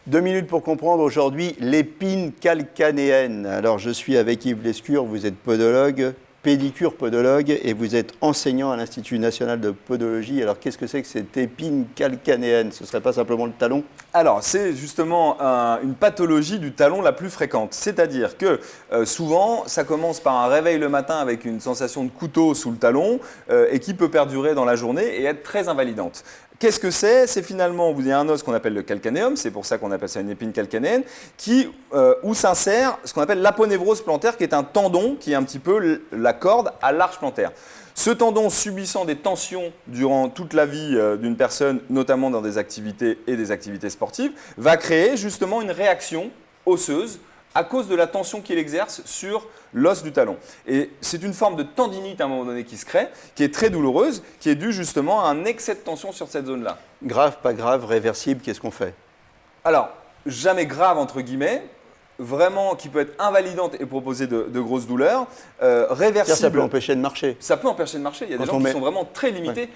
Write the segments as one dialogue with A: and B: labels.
A: 2 minutes pour comprendre aujourd'hui l'épine calcanéenne. Alors je suis avec Yves Lescure, vous êtes podologue, pédicure podologue et vous êtes enseignant à l'Institut national de podologie. Alors qu'est-ce que c'est que cette épine calcanéenne? Ce ne serait pas simplement le talon?
B: Alors, c'est justement une pathologie du talon la plus fréquente. C'est-à-dire que souvent, ça commence par un réveil le matin avec une sensation de couteau sous le talon et qui peut perdurer dans la journée et être très invalidante. Qu'est-ce que c'est? C'est finalement, vous avez un os qu'on appelle le calcanéum, c'est pour ça qu'on appelle ça une épine calcanéenne, où s'insère ce qu'on appelle l'aponévrose plantaire, qui est un tendon qui est un petit peu la corde à l'arche plantaire. Ce tendon, subissant des tensions durant toute la vie d'une personne, notamment dans des activités et des activités sportives, va créer justement une réaction osseuse à cause de la tension qu'il exerce sur l'os du talon. Et c'est une forme de tendinite à un moment donné qui se crée, qui est très douloureuse, qui est due justement à un excès de tension sur cette zone-là.
A: Grave, pas grave, réversible, qu'est-ce qu'on fait?
B: Alors, jamais grave entre guillemets, vraiment qui peut être invalidante et proposer de grosses douleurs, réversible.
A: Ça peut empêcher de marcher.
B: Ça peut empêcher de marcher. Il y a des
A: Quand
B: gens
A: on
B: qui
A: met-
B: sont vraiment très limités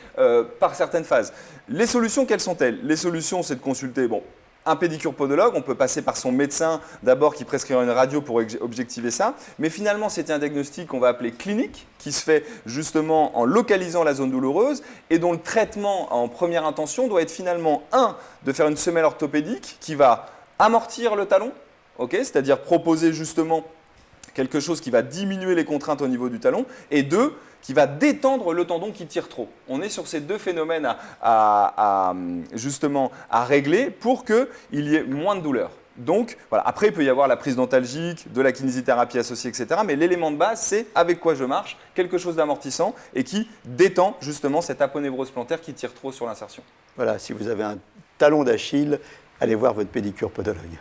B: par certaines phases. Les solutions, quelles sont-elles? Les solutions, c'est de consulter un pédicure podologue. On peut passer par son médecin d'abord qui prescrira une radio pour objectiver ça. Mais finalement, c'est un diagnostic qu'on va appeler clinique, qui se fait justement en localisant la zone douloureuse et dont le traitement en première intention doit être finalement, de faire une semelle orthopédique qui va amortir le talon, c'est-à-dire proposer justement quelque chose qui va diminuer les contraintes au niveau du talon, et 2, qui va détendre le tendon qui tire trop. On est sur ces deux phénomènes justement à régler pour qu'il y ait moins de douleur. Donc, voilà. Après, il peut y avoir la prise dentalgique, de la kinésithérapie associée, etc. Mais l'élément de base, c'est avec quoi je marche, quelque chose d'amortissant et qui détend justement cette aponévrose plantaire qui tire trop sur l'insertion.
A: Voilà, si vous avez un talon d'Achille, allez voir votre pédicure podologue.